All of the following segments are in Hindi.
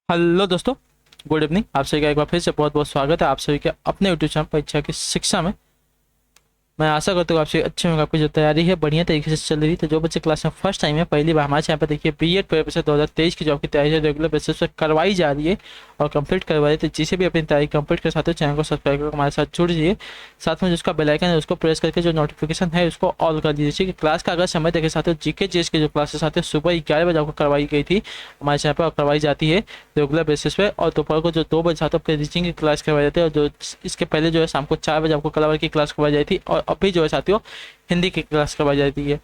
हेलो दोस्तों। Good evening. आप सभी का एक बार फिर से बहुत बहुत स्वागत है आप सभी के अपने यूट्यूब चैनल परीक्षा की शिक्षा में। मैं आशा करता हूँ आपसे अच्छे होंगे। आपकी जो तैयारी है बढ़िया तरीके से चल रही है। तो जो बच्चे क्लास में फर्स्ट टाइम है पहली बार हमारे चैनल पर देखिए बीएड प्रिपरेशन 2023 की जॉब की तैयारी है रेगुलर बेसिस पर करवाई जा रही है और कंप्लीट करवाई है। तो जिसे भी अपनी तैयारी कंप्लीट कर साथ चैनल को सब्सक्राइब करके हमारे साथ जुड़ जाइए। साथ में जिसका बेल आइकन है उसको प्रेस करके जो नोटिफिकेशन है उसको ऑल कर दीजिए। ठीक है, क्लास का अगर समय देखे साथ जीके जीएस की जो क्लासेस आते हैं सुबह 11 बजे आपको करवाई गई थी हमारे चैनल पर और करवाई जाती है रेगुलर बेसिस पे। और दोपहर को जो 2 बजे साथ आपके रीचिंग की क्लास करवाई जाती है और जो इसके पहले जो है शाम को 4 बजे आपको कलावर की क्लास करवाई जाती थी और अभी जो है साथियों हिंदी की क्लास करवाई जाती है।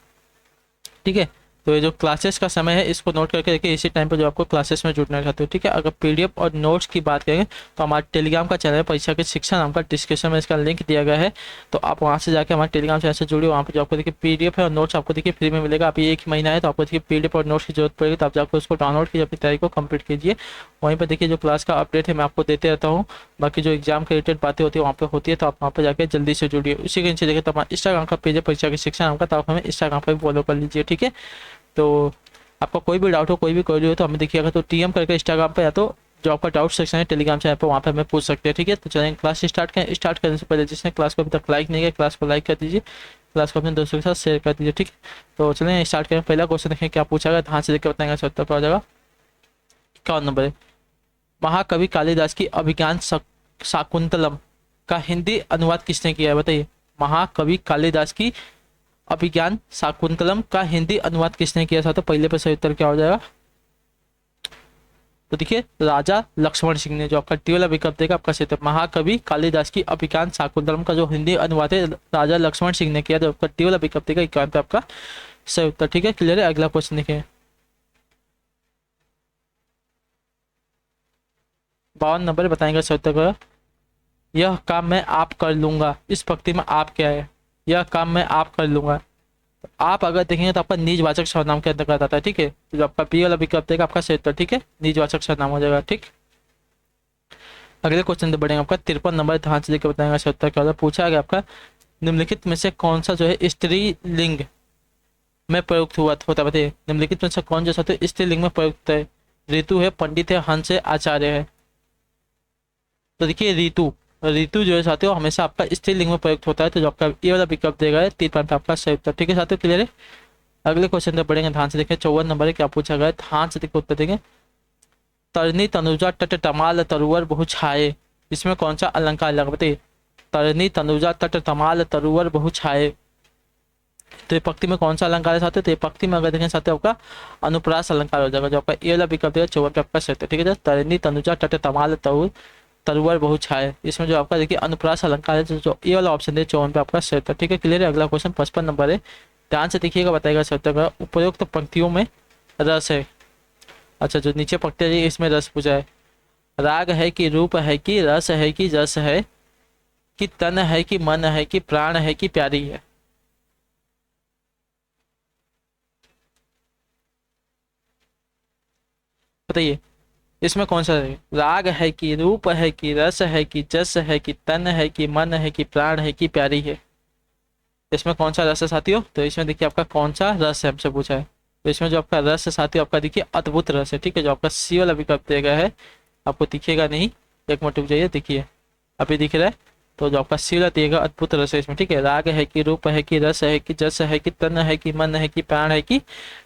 ठीक है, तो ये जो क्लासेस का समय है इसको नोट करके रखिए। इसी टाइम पर जो आपको क्लासेस में जुड़ना चाहते हो। ठीक है, अगर पीडीएफ और नोट्स की बात करें तो हमारे टेलीग्राम का चैनल है परीक्षा की शिक्षा नाम का, डिस्क्रिप्शन में इसका लिंक दिया गया है। तो आप वहाँ से जाकर हमारे टेलीग्राम चैनल से जुड़िए। वहाँ पर जो आपको देखिए पीडीएफ है और नोट्स आपको देखिए फ्री में मिलेगा। अभी एक ही महीना है तो आपको देखिए पीडीएफ और नोट्स की जरूरत पड़ेगी तो आप जाकर उसको डाउनलोड कीजिए, अपनी तैयारी को कंप्लीट कीजिए। वहीं पर देखिए जो क्लास का अपडेट है मैं आपको देते रहता हूँ। बाकी जो एग्जाम के रिलेटेड बातें होती है वहाँ पर होती है तो आप वहाँ पर जाकर जल्दी से जुड़िए। उसी के नीचे देखिए तो हमारा इंस्टाग्राम का पेज है परीक्षा की शिक्षा नाम का, तो आप हमें इंस्टाग्राम पर भी फॉलो कर लीजिए। ठीक है, तो आपका कोई भी डाउट हो कोई भी क्वेरी हो तो हमें देखिएगा तो टीएम करके इंस्टाग्राम पे या तो जो आपका डाउट सेक्शन है टेलीग्राम चैनल पर वहाँ पे हमें पूछ सकते हैं। ठीक है, तो चलेंगे क्लास स्टार्ट करें। स्टार्ट करने से पहले जिसने क्लास को अभी तक लाइक नहीं किया क्लास को लाइक कर दीजिए, क्लास को अपने दोस्तों के साथ शेयर कर दीजिए। ठीक है, तो चलें स्टार्ट करें। पहला क्वेश्चन देखें क्या पूछा गया, ध्यान से देख के बताएंगे अच्छा उत्तर क्या हो जाएगा। 51 नंबर है। महाकवि कालिदास की अभिज्ञान शाकुंतलम का हिंदी अनुवाद किसने किया है बताइए। महाकवि कालिदास की अभिज्ञान शाकुंतलम का हिंदी अनुवाद किसने किया था। तो पहले पर सही उत्तर क्या हो जाएगा। तो देखिए राजा लक्ष्मण सिंह ने, जो आपका टी वाला विकल्प देगा आपका सही उत्तर। महाकवि कालिदास की अभिज्ञान शाकुंतलम का जो हिंदी अनुवाद है राजा लक्ष्मण सिंह ने किया, तो आपका टी वाला विकल्प देगा 51 पे आपका सही उत्तर। ठीक है, क्लियर है। अगला क्वेश्चन देखिए 52 नंबर बताएंगे सही उत्तर का। यह काम मैं आप कर लूंगा, इस पंक्ति में आप क्या है। यह काम मैं आप कर लूंगा, आप अगर देखेंगे तो आपका निजवाचक सर्वनाम के अंतर्गत आता है। ठीक है, तो जो आपका बी वाला विकल्प देगा आपका सही उत्तर। ठीक है, निजवाचक सर्वनाम हो जाएगा। ठीक, अगले क्वेश्चन पे बढ़ेंगे। आपका 53 नंबर ध्यान से देकर बताएंगे सही उत्तर क्या होता है। पूछा गया आपका निम्नलिखित में से कौन सा जो है स्त्रीलिंग में प्रयुक्त हुआ होता है बताइए। निम्नलिखित में से कौन जो है स्त्रीलिंग में प्रयुक्त है। ऋतु है, पंडित है, हंस है, आचार्य है। तो देखिए ऋतु, ऋतु जो है साथियों हमेशा आपका स्त्रीलिंग में प्रयुक्त होता है। तो जो आपका ये वाला विकल्प देगा 3 पे आपका सही उत्तर। ठीक है साथियों, क्लियर है। अगले क्वेश्चन पे बढ़ेंगे। ध्यान से देखें 54 नंबर है क्या पूछा गया है। ध्यान से देखिए उत्तर देंगे। तरनी तनुजा तट तमाल तरुवर बहु छाए, इसमें कौन सा अलंकार लगा बताइए। तरनी तनुजा तट तमाल तरुवर बहु छाए, तो ये पंक्ति में कौन सा अलंकार है साथियों। तो ये पंक्ति में अगर देखें साथियों आपका अनुप्रास अलंकार हो जाएगा। जो आपका ये वाला विकल्प देगा 54 पे आपका सही उत्तर। ठीक है, तरनी तनुजा तट तमाल तरुवर बहु छाए, इसमें जो आपका देखिए अनुप्रास अलंकार है जो ये वाला ऑप्शन है 54 पे आपका सही उत्तर। ठीक है, क्लियर है। अगला क्वेश्चन 55 नंबर है। ध्यान से देखिएगा बताएगा सही उत्तर का। उपयुक्त पंक्तियों में रस है। अच्छा, जो नीचे पंक्ति है इसमें रस पूछा है। राग है कि रूप है कि रस है कि जस है कि तन है कि मन है कि प्राण है कि प्यारी है। बताइए इसमें कौन सा है। राग है कि रूप है कि रस है कि जस है कि तन है कि मन है कि प्राण है कि प्यारी है। इसमें कौन सा रस है साथियों। तो इसमें देखिए आपका कौन सा रस है हमसे पूछा है। तो इसमें जो आपका रस है साथियों आपका देखिए अद्भुत रस है। ठीक है, जो आपका सी वाला विकल्प दिया गया है आपको दिखेगा नहीं, एक मिनट रुक जाइए देखिए अभी दिख रहा है। तो जो आपका सी वाला दिएगा अद्भुत रस है इसमें। ठीक है, राग है कि रूप है कि रस है कि जस है कि तन है कि मन है कि प्राण है कि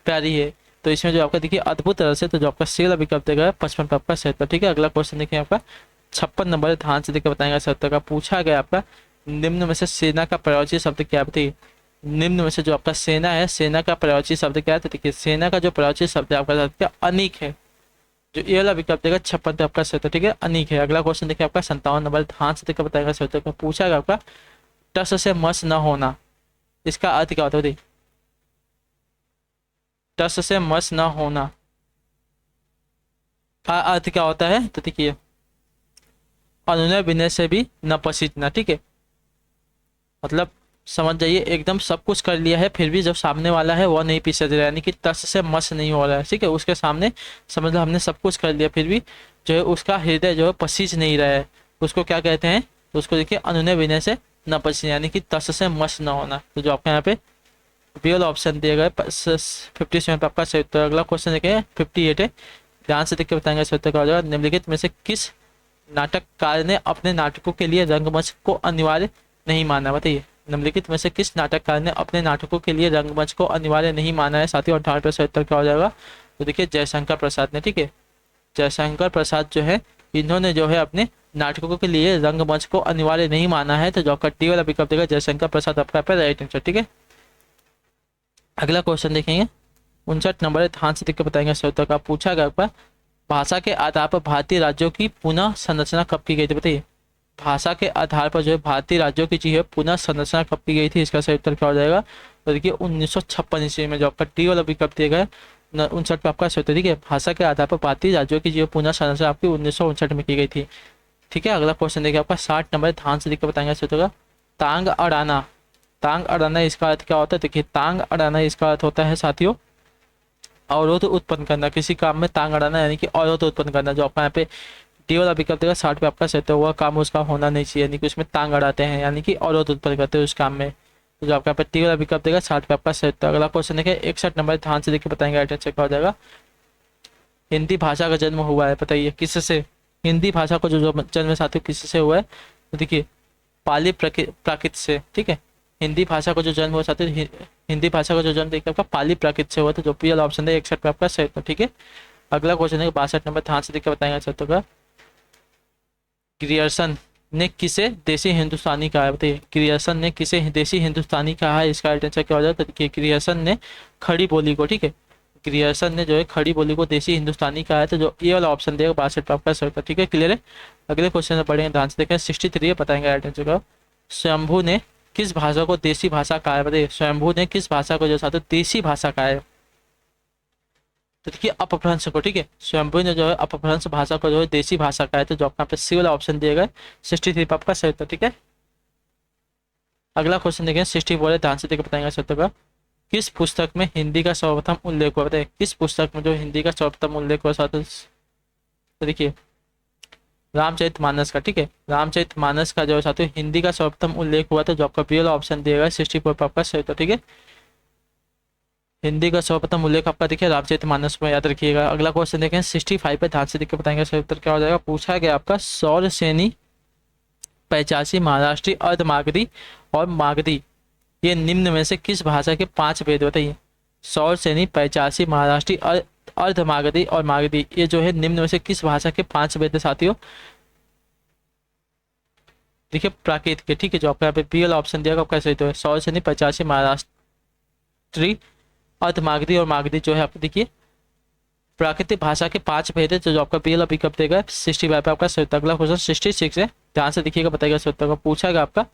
प्यारी है। तो इसमें जो आपका देखिए अद्भुत रस है, तो जो आपका सी वाला विकल्प देगा 55 पे आपका सही उत्तर। ठीक है, अगला क्वेश्चन देखिए आपका 56 नंबर ध्यान से देखकर बताएंगे सही उत्तर का। पूछा गया आपका निम्न में से सेना का प्रयोज्य शब्द क्या है बताइए। निम्न में से जो आपका सेना है, सेना का प्रयोज्य शब्द क्या है। तो देखिए सेना का जो प्रयोज्य शब्द है आपका क्या अनीक है। जो ये वाला विकल्प देगा 56 पे आपका सही उत्तर। ठीक है, अनीक है। अगला क्वेश्चन देखिए आपका 57 नंबर ध्यान से देखकर बताएगा सही उत्तर का। पूछा गया आपका टस से मस न होना, इसका अर्थ क्या होता है बताइए। टस से मस न होना का अर्थ क्या होता है। तो देखिए अनुनय विनय से भी न पसीजना। ठीक है, मतलब समझ जाइए एकदम सब कुछ कर लिया है फिर भी जब सामने वाला है वो नहीं पीछे दे रहा है, यानी कि तस से मस नहीं हो रहा है। ठीक है, उसके सामने समझ लो हमने सब कुछ कर लिया फिर भी जो है उसका हृदय जो है पसीज नहीं रहा है, उसको क्या कहते हैं। तो उसको देखिए अनुनय विनय से न पसीना, यानी कि तस से मस न होना। तो जो आपका यहाँ पे बी वाला ऑप्शन दिया गया 57 पे आपका सही उत्तर। अगला क्वेश्चन देखिए 58 है। ध्यान से देख के बताएंगे इसका उत्तर क्या हो जाएगा। निम्नलिखित में से किस नाटककार ने अपने नाटकों के लिए रंगमंच को अनिवार्य नहीं माना, बताइए। निम्नलिखित में से किस नाटककार ने अपने नाटकों के लिए रंगमंच को अनिवार्य नहीं माना है साथियों। 58 उत्तर क्या हो जाएगा। तो देखिए जयशंकर प्रसाद ने, ठीक है, जयशंकर प्रसाद जो है इन्होंने जो है अपने नाटकों के लिए रंगमंच को अनिवार्य नहीं माना है। तो जो आपका डी वाला विकल्प देगा जयशंकर प्रसाद आपका पे राइट आंसर, ठीक है। अगला क्वेश्चन देखेंगे 59 नंबर है, ध्यान से देख के बताएंगे इसका उत्तर का। पूछा गया आपका भाषा के आधार पर भारतीय राज्यों की पुनः संरचना कब की गई थी, बताइए। भाषा के आधार पर जो है भारतीय राज्यों की जो है पुनः संरचना कब की गई थी, इसका सही उत्तर क्या हो जाएगा। तो देखिए 1956 ईस्वी में जो आपका डी वाला विकल्प दिया गया है 59 में आपका सही उत्तर, ठीक है। भाषा के आधार पर भारतीय राज्यों की जो पुनः संरचना आपकी 1959 में की गई थी, ठीक है। अगला क्वेश्चन देखिए आपका 60 नंबर, ध्यान से देख के बताएंगे इसका उत्तर। तांग अड़ाना, तांग अड़ाना इसका अर्थ क्या होता है। देखिए तांग अड़ाना इसका अर्थ होता है साथियों अवरोध उत्पन्न करना, किसी काम में तांग अड़ाना यानी कि अवरोध उत्पन्न करना। जो आपका यहाँ पे डी वाला विकल्प देगा 60 पे आपका सही हुआ काम उसका होना नहीं चाहिए, यानी कि उसमें तांग अड़ाते हैं यानी कि अवरोध उत्पन्न करते हैं उस काम में। तो जो आपका यहाँ पे डी वाला विकल्प देगा 60 पे आपका सही होता है। अगला क्वेश्चन देखिए 61 नंबर, ध्यान से देखिए बताएंगे राइट आंसर क्या हो जाएगा। हिंदी भाषा का जन्म हुआ है, बताइए किससे। हिंदी भाषा को जो जन्म साथियों किससे हुआ है, तो देखिए पाली प्राकृत से, ठीक है। हिंदी भाषा को जो जन्म हुआ साथियों हिंदी भाषा का जो जन्म देखिए आपका पाली प्राकृत से हुआ, तो जो पी वाला ऑप्शन है 61 पे आपका सही, ठीक है। अगला क्वेश्चन है 62 नंबर, ध्यान से देखिए बताएंगे सर का। ग्रियर्सन ने किसे देसी हिंदुस्तानी कहा है, बताइए। ग्रियर्सन ने किसे देसी हिंदुस्तानी कहा है, इसका आंसर क्या हो जाएगा। तो देखिए ग्रियर्सन ने खड़ी बोली को, ठीक है, ग्रियर्सन ने जो है खड़ी बोली को देसी हिंदुस्तानी कहा है। तो जो ये वाला ऑप्शन देगा 62 पे आपका सही, ठीक है, क्लियर है। अगले क्वेश्चन में पढ़ेंगे, ध्यान से देखें 63 बताएंगे राइट आंसर का। स्वयंभू ने किस भाषा को देसी भाषा कहा है, बताइए। स्वयंभू ने किस भाषा को जो साथियों देसी भाषा कहा है, तो देखिए अपभ्रंश को, ठीक है। स्वयंभू ने जो है अपभ्रंश भाषा को जो है देसी भाषा कहा है। तो जो आपका पे सी वाला ऑप्शन दिया गया 63 पे आपका सही, ठीक है। अगला क्वेश्चन देखें 64 है, ध्यान से देखकर बताएंगे सत्य का। किस पुस्तक में हिंदी का सर्वप्रथम उल्लेख हुआ, बताइए। किस पुस्तक में जो हिंदी का सर्वप्रथम उल्लेख हुआ साथियों, तो देखिए रामचरितमानस का, ठीक है। रामचरितमानस का जो है साथियों हिंदी का सर्वप्रथम उल्लेख हुआ था। जो आपका बी वाला ऑप्शन दिएगा 64 पे आपका सही, ठीक है। हिंदी का सर्वप्रथम उल्लेख आपका देखिए रामचरितमानस में, याद रखिएगा। अगला क्वेश्चन देखें 65 पे, ध्यान से देख के बताएंगे सही उत्तर क्या हो जाएगा। पूछा गया आपका सौरसेनी, पैचासी, महाराष्ट्री, अर्धमागधी और मागधी ये निम्न में से किस भाषा के 5 वेद, बताइए। सौरसेनी, पैचासी, महाराष्ट्री, अर्धमागधी और मागधी ये जो है निम्न में से किस भाषा के 5 वेद साथियों। देखिए प्राकृत के, ठीक है। जो आपका यहाँ पे बी वाला ऑप्शन दिया आपका सही तो है। सौरसेनी, पैचासी, महाराष्ट्री, अर्धमागधी और मागधी जो है आप देखिए प्राकृतिक भाषा के 5 भेद है। जो आपका बी वाला विकल्प देगा 65 पे आपका सही। अगला क्वेश्चन 66 है, ध्यान से देखिएगा बताइएगा सही उत्तर का। पूछा गया आपका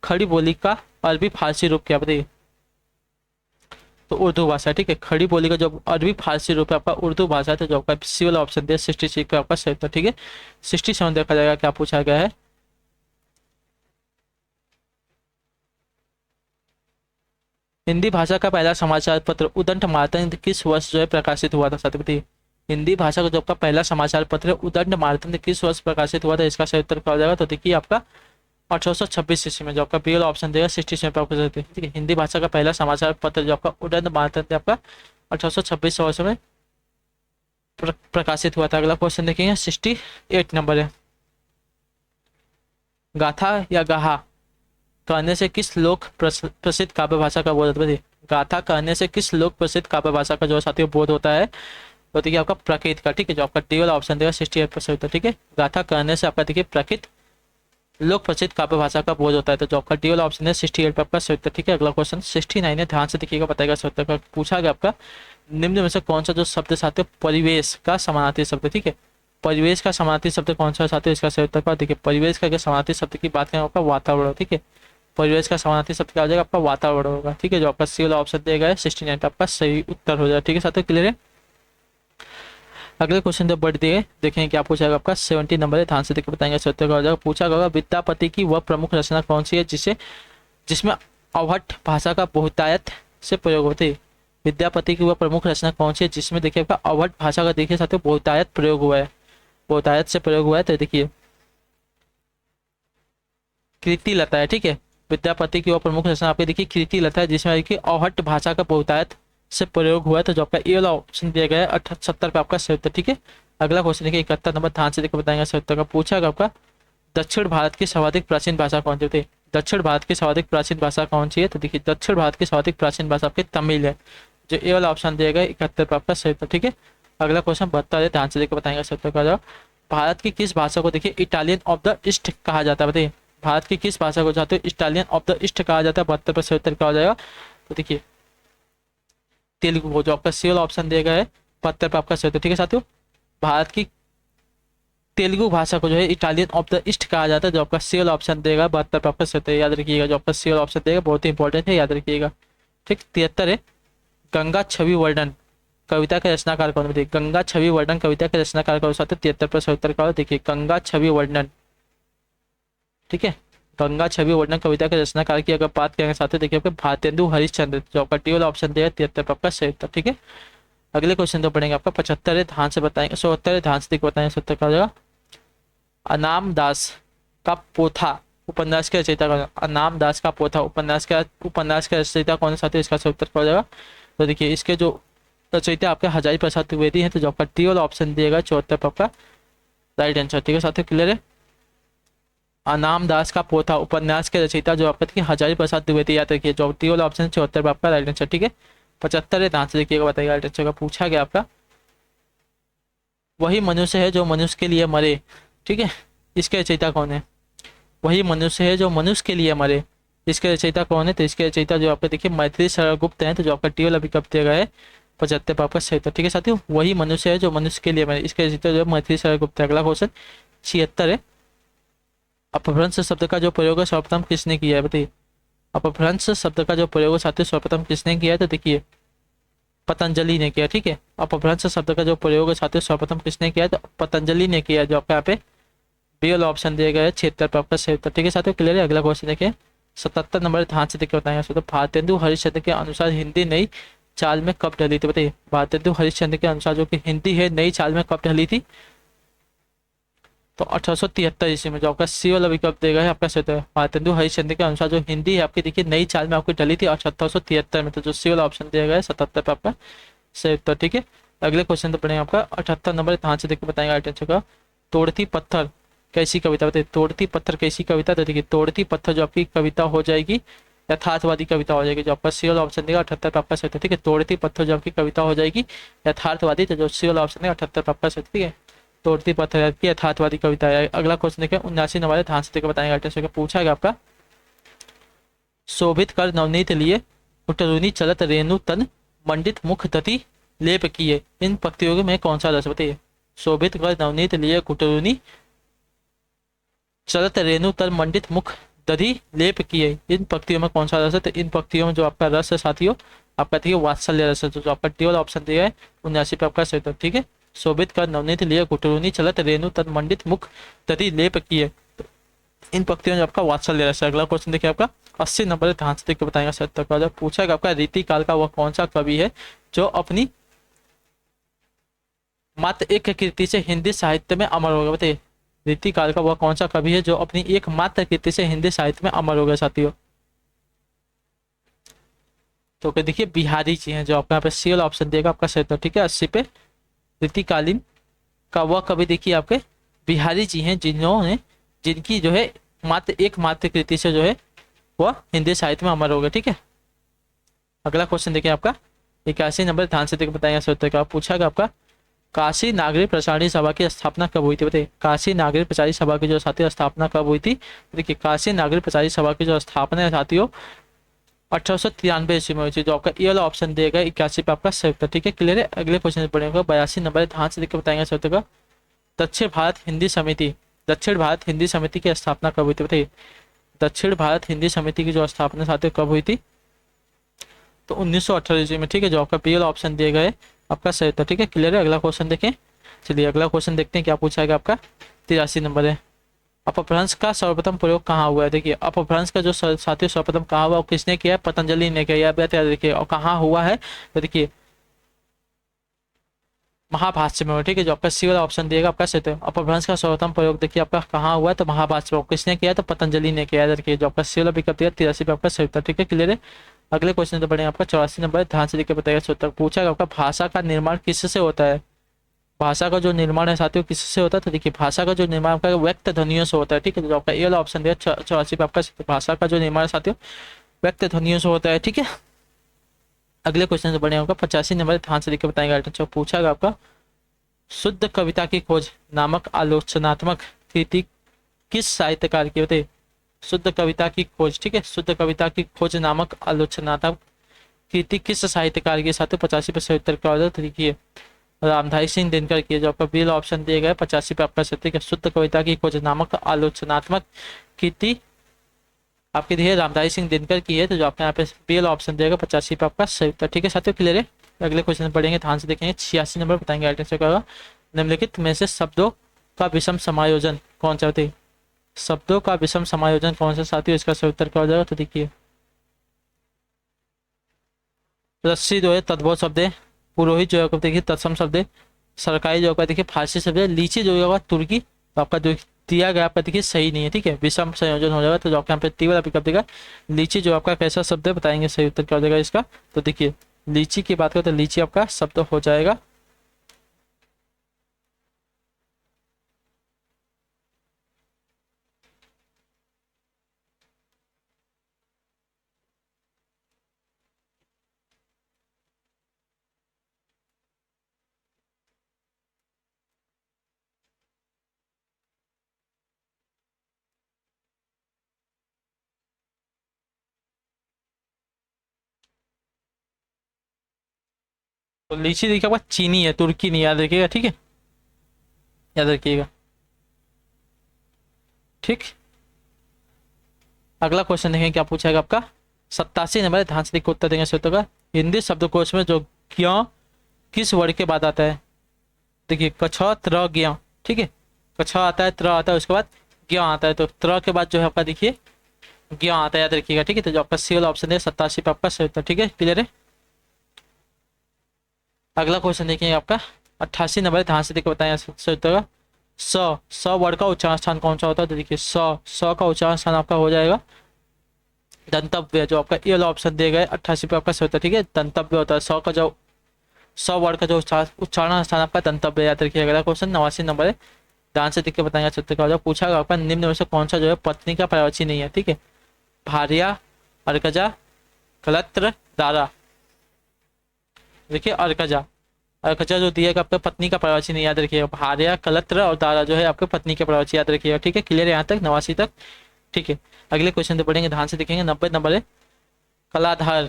खड़ी बोली का अरबी फारसी रूप क्या, बताइए। तो उर्दू भाषा, ठीक है। खड़ी बोली का जो अरबी फारसी रूप है आपका उर्दू भाषा है। तो जो आपका सी वाला ऑप्शन दिया 66 पे आपका सही उत्तर, ठीक है। 67 देखा जाएगा क्या पूछा गया है। हिंदी भाषा का पहला समाचार पत्र उदंड मार्तंड किस वर्ष जो है प्रकाशित हुआ था, साथी बताइए। हिंदी भाषा का जो आपका पहला समाचार पत्र उदंड मार्तंड किस वर्ष प्रकाशित हुआ था, इसका सही उत्तर क्या हो जाएगा। तो देखिए आपका 1826 ईस्वी में। जो आपका बी वाला ऑप्शन देगा 67 पे आपको, ठीक है। हिंदी भाषा का पहला समाचार पत्र जो आपका उदंड मार्तंड आपका 1826 वर्ष में प्रकाशित हुआ था। अगला क्वेश्चन देखेंगे 68 नंबर है। गाथा या गाहा कहने से किस लोक प्रसिद्ध काव्य भाषा का बोध होता है। गाथा कहने से किस लोक प्रसिद्ध काव्य भाषा का जो साथियों बोध होता है, तो देखिए आपका प्रकृत का, ठीक है। जो आपका डी वाला ऑप्शन देगा 68%, ठीक है। गाथा कहने से आपका देखिए प्रकृत लोक प्रसिद्ध काव्य भाषा का बोध होता है। तो जो आपका डी वाला ऑप्शन है 68 पे आपका सही उत्तर, ठीक है। अगला क्वेश्चन 69 है, ध्यान से देखिएगा बताएगा सही उत्तर का। पूछा गया आपका निम्न में से कौन सा जो शब्द साथियों परिवेश का समानार्थी शब्द, ठीक है। परिवेश का समानार्थी शब्द कौन सा साथियों, इसका सही उत्तर का देखिए परिवेश का समानार्थी शब्द की बात करें आपका वातावरण, ठीक है। परिवेश का समानार्थी शब्द क्या हो जाएगा आपका वातावरण होगा, ठीक है। जो आपका सी वाला ऑप्शन दिया गया है 69 आपका सही उत्तर हो जाएगा, ठीक है साथियों, क्लियर है। अगले क्वेश्चन जब बढ़ दिए देखें क्या पूछा आपका 70 नंबर है, ध्यान से देखकर बताएंगे सत्य का हो जाएगा। पूछा गया विद्यापति की वह प्रमुख रचना कौन सी है जिसमें अवहट्ठ भाषा का बहुतायत से प्रयोग होते है। विद्यापति की वह प्रमुख रचना कौन सी है जिसमें देखिए आपका अवहट्ठ भाषा का देखिए साथियों बहुतायत प्रयोग हुआ है, बहुतायत से प्रयोग हुआ है। तो देखिए कृति लता है, ठीक है। विद्यापति की वह प्रमुख रचना आपके देखिए कृति लता है जिसमें देखिए अवहट्ठ भाषा का बहुतायत से प्रयोग हुआ है, तो जो आपका ए वाला ऑप्शन दिया गया है 78 पे आपका सही उत्तर। ठीक है, अगला क्वेश्चन देखिए 71 नंबर, ध्यान से देखकर बताएंगे सही उत्तर का। पूछा गया आपका दक्षिण भारत की सर्वाधिक प्राचीन भाषा कौन सी होती है? दक्षिण भारत की सर्वाधिक प्राचीन भाषा कौन सी है? तो देखिए दक्षिण भारत की सर्वाधिक प्राचीन भाषा आपकी तमिल है, जो ए वाला ऑप्शन दिया गया 71 पे आपका सही उत्तर। ठीक है, अगला क्वेश्चन 72 है, ध्यान से देखकर बताएंगे सही उत्तर का जवाब। भारत की किस भाषा को देखिए इटालियन ऑफ द ईस्ट कहा जाता है? बताइए भारत की किस भाषा को चाहते हो इटालियन ऑफ द ईस्ट कहा जाता है? 72 पर सही उत्तर क्या हो जाएगा? तो देखिए तेलुगु को, जो आपका सी वाला ऑप्शन दिया गया है 72 पे आपका सही उत्तर। ठीक है साथियों, भारत की तेलुगु भाषा को जो है इटालियन ऑफ द ईस्ट कहा जाता है, जो आपका सी वाला ऑप्शन देगा 72 पे आपका सही उत्तर। याद रखिएगा, जो आपका सी वाला ऑप्शन देगा बहुत ही इंपॉर्टेंट है, याद रखिएगा। ठीक, 73 है, गंगा छवि वर्णन कविता के रचनाकार कौन? देखिए गंगा छवि वर्णन कविता के रचनाकार कौन सा? 73 पर सही उत्तर का होगा। देखिए गंगा छवि वर्णन, ठीक है, गंगा छवि वर्णन कविता के रचनाकार की अगर बात करेंगे साथियों, देखिए आपके भारतेंदु हरिश्चंद्र, जो आपका टी वाला ऑप्शन देगा 73 पर आपका सही उत्तर। ठीक है, अगले क्वेश्चन तो पढ़ेंगे आपका 75 है, ध्यान से बताएंगे 74 है, ध्यान से देखकर बताएंगे सत्तर का हो जाएगा। अनाम दास का पोथा उपन्यास के रचयिता कौन? अनाम दास का पोथा उपन्यास के रचयिता कौन है साथियों? इसका सही उत्तर क्या हो जाएगा? तो देखिए इसके जो रचयिता आपके हजारी प्रसाद द्विवेदी हैं, तो जो आपका टी वाला ऑप्शन दिएगा 74 पर आपका राइट आंसर। ठीक है साथियों, क्लियर है? अनाम दास का पोथा उपन्यास के रचयिता जो आपका देखिए हजारी प्रसाद द्विवेदी, याद रखिए, जो टी वाला ऑप्शन 74 पर आपका राइट आंसर। ठीक है, 75 है, ध्यान से देखिएगा, बताइएगा राइट आंसर का। पूछा गया आपका वही मनुष्य है जो मनुष्य के लिए मरे, ठीक है, इसके रचयिता कौन है? वही मनुष्य है जो मनुष्य के लिए मरे, इसके रचयिता कौन है? तो इसके रचयिता जो आपका देखिए मैथिली शरण गुप्त हैं, तो जो आपका टी वाला विकल्प दिया गया है 75 पर आपका सही उत्तर। ठीक है साथियों, वही मनुष्य है जो मनुष्य के लिए मरे, इसके रचयिता जो है मैथिली शरण गुप्त है। अगला क्वेश्चन 76 है, अपभ्रंश शब्द का जो प्रयोग है सर्वप्रथम किसने किया है? बताइए अपभ्रंश शब्द का जो प्रयोग है साथियों सर्वप्रथम किसने किया है? तो देखिए पतंजलि ने किया। ठीक है, अपभ्रंश शब्द का जो प्रयोग है साथियों सर्वप्रथम किसने किया है? तो पतंजलि ने किया, जो आपका यहाँ पे बी वाला ऑप्शन दिया गया है 76 पर आपका सही उत्तर। ठीक है साथियों, क्लियर है? अगला क्वेश्चन देखिए 77 नंबर, ध्यान से देखिए बताएंगे। तो भारतेंदु हरिश्चंद्र के अनुसार हिंदी नई चाल में कब ढली थी? बताइए भारतेंदु हरिश्चंद्र के अनुसार जो कि हिंदी है नई चाल में कब ढली थी? तो 1873 ईस्वी में, जो आपका सी वाला विकल्प देगा है आपका सही उत्तर। भारतेंदु हरिश्चंद्र के अनुसार जो हिंदी है आपकी देखिए नई चाल में आपकी ढली थी 1873 में, तो जो सी वाला ऑप्शन दिया गया है 77 पे आपका सही उत्तर। ठीक है, अगले क्वेश्चन तो पढ़ेंगे आपका 78 नंबर, ध्यान से देखकर बताएंगे राइट आंसर का। तोड़ती पत्थर कैसी कविता? बताइए तोड़ती पत्थर कैसी कविता? तो देखिए तोड़ती पत्थर जो आपकी कविता हो जाएगी यथार्थवादी कविता हो जाएगी, जो आपका सी वाला ऑप्शन देगा 78 पे आपका सही उत्तर। ठीक है, तोड़ती पत्थर जो आपकी कविता हो जाएगी यथार्थवादी, तो जो सी वाला ऑप्शन देगा 78 पे आपका सही। ठीक है, तोड़ती पत्थर की यथार्थवादी कविता है। अगला क्वेश्चन देखिए 79 नंबर, ध्यान से देखकर बताएंगे राइट आंसर का। पूछा गया आपका शोभित कर नवनीत लिए उटरूनी चलत रेणु तन मंडित मुख दति लेप किए, इन पंक्तियों में कौन सा रस? बताइए शोभित कर नवनीत लिए कुटरूनी चलत रेणु तन मंडित मुख दधि लेप किए, इन पंक्तियों में कौन सा रस है? तो इन पंक्तियों में जो आपका रस है साथियों आपका देखिए वात्सल्य रस है, जो आपका टी वाला ऑप्शन दिया है 79 पे आपका सही उत्तर। ठीक है, शोभित कर नवनीत लिए कुटरूनी चलत रेणु तन मंडित मुख दधि लेप किए, इन पंक्तियों में आपका वात्सल्य रस है। अगला क्वेश्चन देखिए आपका 80 नंबर, ध्यान से देख के बताएंगे सही उत्तर का। जब पूछा गया आपका रीति काल का वह कौन सा कवि है जो अपनी मात्र एक कृति से हिंदी साहित्य में अमर हो गया? बताइए रीति काल का वह कौन सा कवि है जो अपनी एक मात्र कृति से हिंदी साहित्य में अमर हो गया साथियों? तो देखिए बिहारी जी हैं, जो आपका यहाँ पे सी वाला ऑप्शन देगा आपका सही उत्तर। ठीक है, 80 पे रीतिकालीन का वह कवि देखिए आपके बिहारी जी हैं, जिन्होंने जिनकी जो है मात्र कृति से जो है वह हिंदी साहित्य में अमर हो गए। ठीक है, अगला क्वेश्चन देखिए आपका 81 नंबर, ध्यान से देखकर बताएंगे सही उत्तर का। पूछा गया आपका काशी नागरिक प्रचारणी सभा की स्थापना कब हुई थी? बताइए काशी नागरिक प्रचारणी सभा की जो साथियों स्थापना कब हुई थी? देखिए काशी नागरिक प्रचारणी सभा की जो स्थापना है साथियों 1893 ईस्वी में हुई थी, जो आपका ये वाला ऑप्शन देगा 81 पे आपका सही उत्तर। ठीक है, क्लियर है? अगले क्वेश्चन पढ़ेंगे 82 नंबर, ध्यान से देखकर बताएंगे सही उत्तर का। दक्षिण भारत हिंदी समिति की स्थापना कब हुई थी? बताइए दक्षिण भारत हिंदी समिति की जो स्थापना साथियों कब हुई थी? तो 1918 ईस्वी में। ठीक है, जो आपका पी वाला ऑप्शन दिया गया है आपका सही उत्तर। ठीक है, क्लियर है? अगला क्वेश्चन देखें, चलिए अगला क्वेश्चन देखते हैं क्या पूछा है आपका। 83 नंबर है, अपभ्रंश का सर्वप्रथम प्रयोग कहाँ हुआ है? देखिए अपभ्रंश का जो साथियों सर्वप्रथम कहाँ हुआ, किसने किया है? पतंजलि ने किया। देखिए और कहाँ हुआ है? तो देखिए महाभाष्य में। ठीक है, जो आपका सी वाला ऑप्शन दिएगा आपका सही उत्तर। अपभ्रंश का सर्वप्रथम प्रयोग देखिए आपका कहाँ हुआ है? तो महाभाष्य में। किसने किया? तो पतंजलि ने किया। देखिए जो आपका सी वाला विकल्प दिया 83 पे आपका सही उत्तर। ठीक है, क्लियर है? अगले क्वेश्चन तो बढ़े आपका 84 नंबर, ध्यान से देखिए बताइएगा उत्तर। पूछा गया आपका भाषा का निर्माण किससे होता है। भाषा का जो निर्माण है साथियों किससे होता है, तो देखिए भाषा का जो निर्माण आपका व्यक्त ध्वनियों से होता है, ठीक है। तो आपका ए वाला ऑप्शन दिया 84 पे आपका, भाषा का जो निर्माण है साथियों व्यक्त ध्वनियों से होता है, ठीक है। अगले क्वेश्चन से बढ़े आपका 85 नंबर, ध्यान से देखिए बताएंगे। अच्छा पूछा गया आपका शुद्ध कविता की खोज नामक आलोचनात्मक कृति किस साहित्यकार की होती है। शुद्ध कविता की खोज, ठीक है, शुद्ध कविता की खोज नामक आलोचनात्मक कृति किस साहित्यकार के साथ 85 पे सही उत्तर का ऑर्डर देखिए रामधारी सिंह दिनकर की, जो आपका बी ऑप्शन दिए गए 85 पे आपका सही है। शुद्ध कविता की खोज नामक आलोचनात्मक कृति आपके दिए रामधारी सिंह दिनकर की है, तो जो आपका यहाँ पे बी ऑप्शन दिएगा 85 पे आपका सही उत्तर, ठीक है साथियों, क्लियर है। अगले क्वेश्चन पढ़ेंगे, ध्यान से देखेंगे। 86 नंबर बताएंगे आइटम क्या होगा। निम्नलिखित में से शब्दों का विषम समायोजन कौन सा होते, शब्दों का विषम समायोजन कौन सा साथियों, इसका सही उत्तर क्या हो जाएगा, तो देखिए रस्सी जो है तद्भव शब्द है, पुरोहित जो है देखिए तत्सम शब्द है, सरकारी जो है देखिए फारसी शब्द है, लीची जो होगा तुर्की, तो आपका जो दिया गया आपका देखिए सही नहीं है, ठीक है, विषम संयोजन हो जाएगा। तो जो आपका यहाँ पे टी वाला पिकअप देगा। लीची जो आपका कैसा शब्द है बताएंगे, सही उत्तर क्या हो जाएगा इसका, तो देखिए लीची की बात करें तो लीची आपका शब्द हो जाएगा तो लीची देखिए आपका चीनी है, तुर्की नहीं, याद रखिएगा, ठीक है, याद रखिएगा, ठीक। अगला क्वेश्चन देखेंगे क्या पूछेगा आपका 87 नंबर, ध्यान से देखिए उत्तर देंगे सही उत्तर का। हिंदी शब्दकोश में जो ज्ञ किस वर्ड के बाद आता है, देखिए कछ त्र ज्ञ, ठीक है, कछ आता है, त्र आता है, उसके बाद ज्ञ आता है, तो त्र के बाद जो है आपका देखिए ज्ञ आता है, याद रखिएगा, ठीक है। तो जो आपका सी वाला ऑप्शन है 87 पे आपका सही उत्तर, ठीक है, क्लियर है। अगला क्वेश्चन देखेंगे आपका 88 नंबर, ध्यान से देखिए बताएं सही उत्तर का। स वर्ड का उच्चारण स्थान कौन सा होता है, तो देखिए स का उच्चारण स्थान आपका हो जाएगा दंतव्य, जो आपका ये वाला ऑप्शन दिया गया है 88 पे आपका सही उत्तर, ठीक है, दंतव्य होता है। स का जो वर्ड का जो उच्चारण स्थान आपका दंतव्य, याद रखिए। अगला क्वेश्चन 89 नंबर है, ध्यान से देखिए बताएंगे सत्य का हो। पूछा गया आपका निम्न में से कौन सा जो है पत्नी का पर्यायवाची नहीं है, ठीक है, भार्या, अर्कजा, कलत्र, दारा। देखिए अर्कजा, अर्कजा जो दिया आपका पत्नी का पर्यायवाची नहीं, याद रखिएगा। भार्या, कलत्र और दारा जो है आपके पत्नी के पर्यायवाची, याद रखिएगा, ठीक है, क्लियर है यहाँ तक 89 तक, ठीक है। अगले क्वेश्चन पे पढ़ेंगे, ध्यान से देखेंगे। 90 नंबर है कलाधर,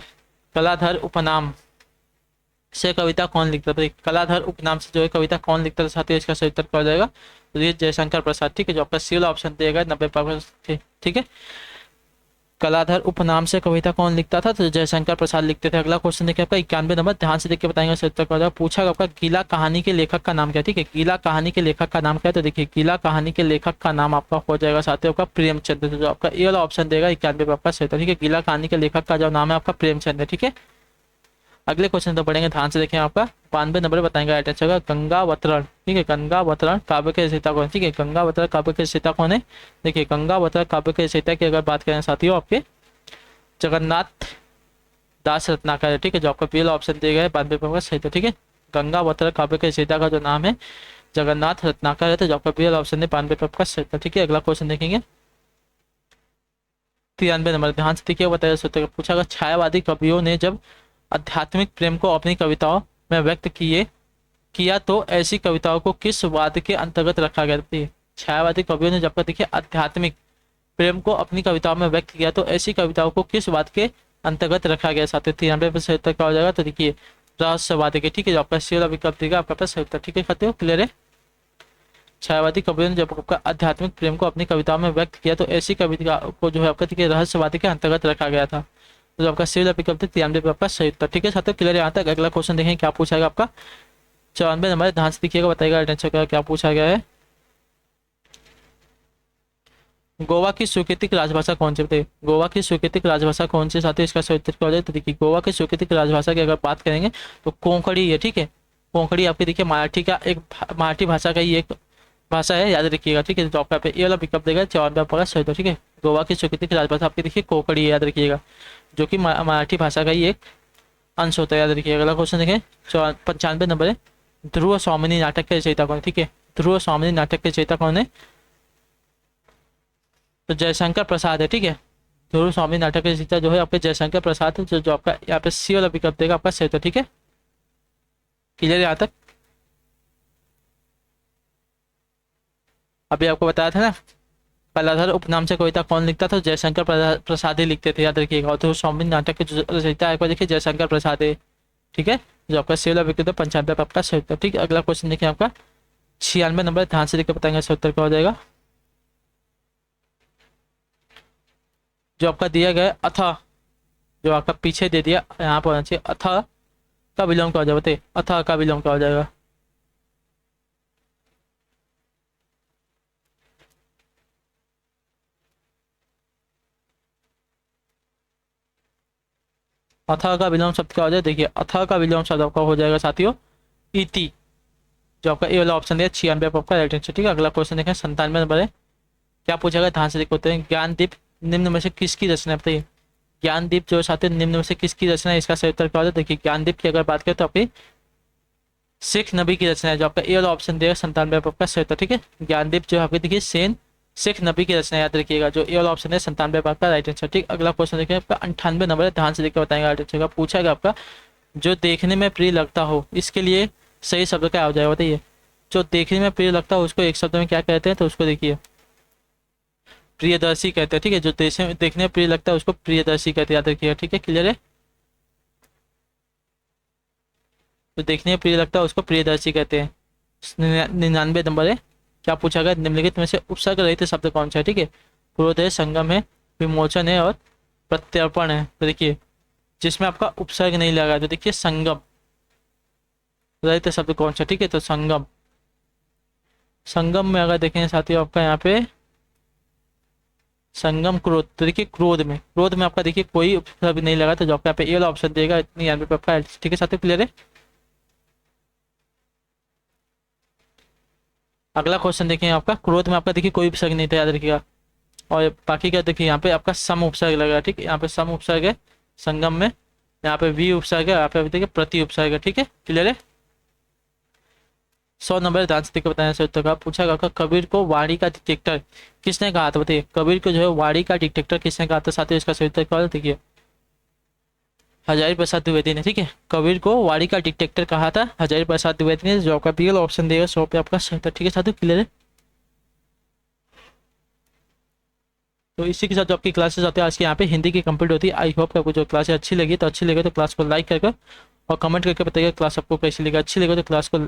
कलाधर उपनाम से कविता कौन लिखता था। कलाधर उपनाम से जो है कविता कौन लिखता था साथियों, इसका सही उत्तर क्या हो जाएगा, तो ये जयशंकर प्रसाद, ठीक है, जो आपका सी वाला ऑप्शन दिएगा 90%, ठीक है। कलाधर उपनाम से कविता कौन लिखता था, तो जयशंकर प्रसाद लिखते थे। अगला क्वेश्चन देखिए आपका 91 नंबर, ध्यान से देखिए बताएंगे सही उत्तर क्या हो जाएगा। पूछा आपका गीला कहानी के लेखक का नाम क्या है, ठीक है, गीला कहानी के लेखक का नाम क्या है, तो देखिए गीला कहानी के लेखक का नाम आपका हो जाएगा साथियों आपका प्रेमचंद, तो जो आपका ए वाला ऑप्शन देगा 91 पे आपका सही उत्तर, ठीक है। गीला कहानी के लेखक का जो नाम है आपका प्रेमचंद है, ठीक है। अगले क्वेश्चन तो पढ़ेंगे, ध्यान से देखें आपका 92 नंबर बताएंगे आइटम होगा गंगावतरण, ठीक है, गंगावतरण काव्य के रचयिता कौन, ठीक है, गंगावतरण काव्य के रचयिता कौन है। देखिए गंगावतरण काव्य के रचयिता की अगर बात करें साथियों आपके जगन्नाथ दास रत्नाकर है, ठीक है, जो आपका पहला ऑप्शन दिया गया है 92 पे सही, तो ठीक है। गंगावतरण काव्य के रचयिता का जो नाम है जगन्नाथ रत्नाकर है, तो जो आपका पहला ऑप्शन है 92 पे आपका सही, तो ठीक है। अगला क्वेश्चन देखेंगे 93 नंबर, ध्यान से देखिए बताया सूत्र पूछा गया छायावादी कवियों ने जब आध्यात्मिक प्रेम को अपनी कविताओं में व्यक्त किया तो ऐसी कविताओं को किस वाद के अंतर्गत रखा गया था। छायावादी कवियों ने जब तक देखिए आध्यात्मिक प्रेम को अपनी कविताओं में व्यक्त किया तो ऐसी कविताओं को किस वाद के अंतर्गत रखा गया साथियों। 93 पे सही उत्तर क्या हो जाएगा, तो देखिए रहस्यवाद के, ठीक है, जो आपका सी वाला विकल्प देगा आपका पास सही उत्तर, ठीक है खाते हो, क्लियर है। छायावादी कवियों ने जब आपका आध्यात्मिक प्रेम को अपनी कविताओं में व्यक्त किया तो ऐसी कविता को जो है आपका देखिए रहस्यवादी के अंतर्गत रखा गया था, तो आपका सिविल पिकअप थे 93 पे आपका सही उत्तर, ठीक है साथियों, क्लियर यहाँ तक। अगला क्वेश्चन देखें क्या पूछा गया आपका 94 नंबर, ध्यान से देखिएगा बताइएगा आंसर क्या पूछा गया है। गोवा की स्वीकृतिक राजभाषा कौन सी बताइए, गोवा की स्वीकृतिक राजभाषा कौन सी साथियों, इसका सही उत्तर क्या हो जाए, तो देखिए गोवा की स्वीकृतिक राजभाषा की अगर बात करेंगे तो कोंकणी है, ठीक है, कोंकणी आपकी देखिए मराठी का एक मराठी भाषा का ही एक भाषा है, याद रखिएगा, ठीक है। तो आपका ये वाला पिकअप देगा 54 पे आपका सही, तो ठीक है। गोवा की प्राकृतिक राजभाषा आपकी देखिए कोंकणी है, याद रखिएगा, जो कि मराठी भाषा का ही एक अंश होता है, याद रखिएगा। अगला क्वेश्चन देखें, 95 नंबर है, ध्रुव स्वामिनी नाटक के रचयिता कौन है? ठीक है, ध्रुव स्वामिनी नाटक के रचयिता कौन है? तो जयशंकर प्रसाद है। ठीक है, ध्रुव स्वामी नाटक के रचयिता जो है आपके जयशंकर प्रसाद है, जो आपका यहाँ पे सी वाला विकल्प देगा आपका सही। तो ठीक है, क्लियर है यहाँ तक? अभी आपको बताया था ना, कलाधर उपनाम से कविता कौन लिखता था? जयशंकर प्रसाद ही लिखते थे, याद रखिएगा। और ध्रुव स्वामी नाटक के जो रचयिता है, एक बार देखिए जयशंकर प्रसाद है। ठीक है, जो आपका सी वाला विकल्प है 95 पे आपका सही उत्तर। ठीक है, अगला क्वेश्चन देखिए आपका 96 नंबर, ध्यान से देखकर बताएंगे सही उत्तर क्या हो जाएगा। जो आपका दिया गया अथा, जो आपका पीछे दे दिया यहाँ पर होना चाहिए, अथा का विलोम क्या हो जाएगा? बताइए, अथा का विलोम क्या हो जाएगा? अथा का विलोम शब्द क्या हो जाएगा? देखिए, अथा का विलोम शब्द आपका हो जाएगा साथियों इति, जो आपका ए वाला ऑप्शन दिया 96 पे आपका राइट आंसर। ठीक है, अगला क्वेश्चन देखें 97 नंबर है, क्या पूछा गया? ध्यान से देखो, ज्ञानदीप निम्न में से किसकी रचना है? बताइए, ज्ञानदीप जो साथियों निम्न में से किसकी रचना है? इसका सही उत्तर क्या हो जाए? देखिए, ज्ञानदीप की अगर बात करें तो आपकी शेख नबी की रचना है, जो आपका ए वाला ऑप्शन देगा 97 पे आपका सही उत्तर। ठीक है, ज्ञानदीप जो आपकी देखिए शेख नबी की रचना, याद रखिएगा, जो ए वाला ऑप्शन है 97 पे आपका राइट आंसर। ठीक, अगला क्वेश्चन देखिए आपका 98 नंबर है, ध्यान से देखकर बताएंगे राइट आंसर का। पूछा गया आपका जो देखने में प्रिय लगता हो, इसके लिए सही शब्द क्या हो जाएगा? बताइए, जो देखने में प्रिय लगता हो उसको एक शब्द में क्या कहते हैं? तो उसको देखिए प्रियदर्शी कहते हैं। ठीक है, जो देखने में प्रिय लगता है उसको प्रियदर्शी कहते हैं, याद रखिएगा। ठीक है, क्लियर है? जो देखने में प्रिय लगता है उसको प्रियदर्शी कहते हैं। 99 नंबर है, क्या पूछा गया? निम्नलिखित में से उपसर्ग रहित शब्द कौन सा है? ठीक है, पूर्वोदय, संगम है, विमोचन है और प्रत्यर्पण है। तो देखिए, जिसमें आपका उपसर्ग नहीं लगा तो देखिए संगम रहित शब्द कौन सा? ठीक है, तो संगम, संगम में अगर देखें साथियों आपका यहाँ पे संगम क्रोध, तो देखिए क्रोध में आपका देखिए कोई उपसर्ग नहीं लगा, तो जो आपका यहाँ पे ए वाला ऑप्शन देगा इतनी यहाँ पे आपका। ठीक है साथियों, क्लियर है? अगला क्वेश्चन देखें आपका, क्रोध में आपका देखिए कोई उपसर्ग नहीं था, याद रखिएगा। और बाकी क्या देखिए यहाँ पे आपका सम उपसर्ग लगा। ठीक है, यहाँ पे सम उपसर्ग है संगम में, यहाँ पे वी उपसर्ग है, यहाँ पे देखिए प्रति उपसर्ग है। ठीक है, क्लियर है? 100 नंबर ध्यान से देखकर बताना सही उत्तर का। पूछा गया कबीर को वाणी का डिटेक्टर किसने कहा था? बताइए, कबीर को जो है वाणी का डिटेक्टर किसने कहा था साथियों? इसका सही उत्तर क्या है? देखिए, हजारी प्रसाद द्विवेदी ने। ठीक है, कबीर को वाणी का डिटेक्टर कहा था हजारी प्रसाद द्विवेदी ने, जो आपका बी ऑप्शन देगा 100 पे आपका सही उत्तर। ठीक है साथियों, क्लियर है? तो इसी के साथ जो आपकी क्लासेस आती है आज की यहाँ पे हिंदी की कंप्लीट होती है। आई होप आपको जो क्लास अच्छी लगी, तो अच्छी लगे तो क्लास को लाइक करके और कमेंट करके बताइएगा क्लास आपको कैसी लगी। अच्छी लगे तो क्लास को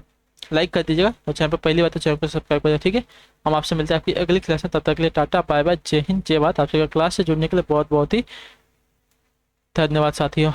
लाइक कर दीजिएगा और चैनल पर पहली बार तो चैनल को सब्सक्राइब करिए। ठीक है, हम आपसे मिलते हैं आपकी अगली क्लास में, तब तक के लिए टाटा बाय बाय, जय हिंद जय भारत। आपसे क्लास से जुड़ने के लिए बहुत बहुत ही धन्यवाद साथियों।